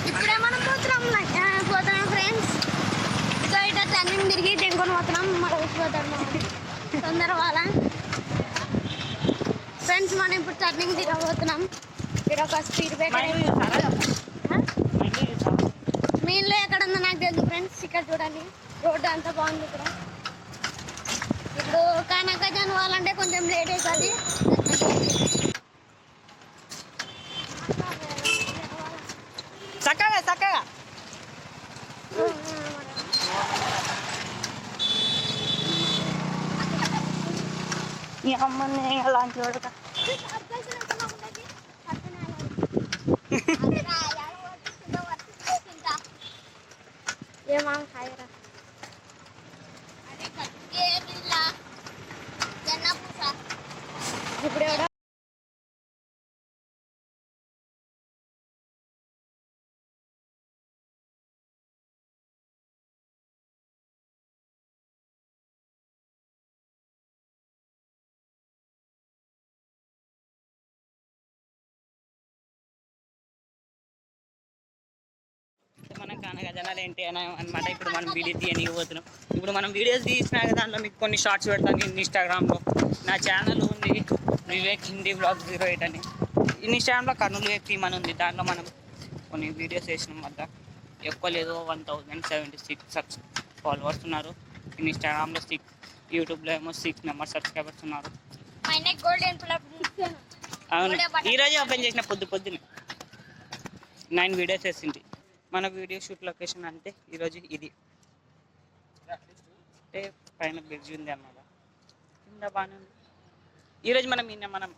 ఇప్పుడే మనం పోతున్నాం ఫ్రెండ్స్. ఇక టర్నింగ్ తిరిగి తెంకొని పోతున్నాం. మనం పోతాం తొందర వాళ్ళ ఫ్రెండ్స్. మనం ఇప్పుడు టర్నింగ్ తిరగబోతున్నాం. ఇక్కడ ఒక స్పీడ్ బ్రేకర్. మీ ఇల్లు ఎక్కడ ఉందో నాకు తెలుసు ఫ్రెండ్స్. ఇక్కడ చూడండి రోడ్డు అంతా బాగుంది. ఇప్పుడు కనకజన్ వాళ్ళంటే కొంచెం లేట్ అవుతుంది. చక్కగా చక్కగా మీ అమ్మని అలాంటి చూడక ఏమా ఖాయరా ఇప్పుడు ఎవడో మనం కనకజనాలు ఏంటి అని అనమాట. ఇప్పుడు మనం వీడియో తీయడానికి పోతున్నాం. ఇప్పుడు మనం వీడియోస్ తీసినా దాంట్లో మీకు కొన్ని షార్ట్స్ పెడతాను ఇన్స్టాగ్రామ్లో. నా ఛానల్ ఉంది వివేక్ హిందీ బ్లాగ్ 08 అని. ఇన్స్టాగ్రామ్లో కర్నూలు వివేక్ టీమ్ అని ఉంది. దాంట్లో మనం కొన్ని వీడియోస్ వేసినాం. వద్ద ఎక్కువ లేదు 1076 ఫాలోవర్స్ ఉన్నారు. ఇన్స్టాగ్రామ్లో 6, యూట్యూబ్లో ఏమో 6 మెంబర్స్ సబ్స్క్రైబర్స్ ఉన్నారు. అవును, ఈరోజే ఓపెన్ చేసిన పొద్దున్నే 9 వీడియోస్ వేసింది. మన వీడియో షూట్ లొకేషన్ అంటే ఈరోజు ఇది అంటే పైన బ్రిడ్జ్ ఉంది అన్నమాట. కింద బాగానే ఉంది. ఈరోజు మనం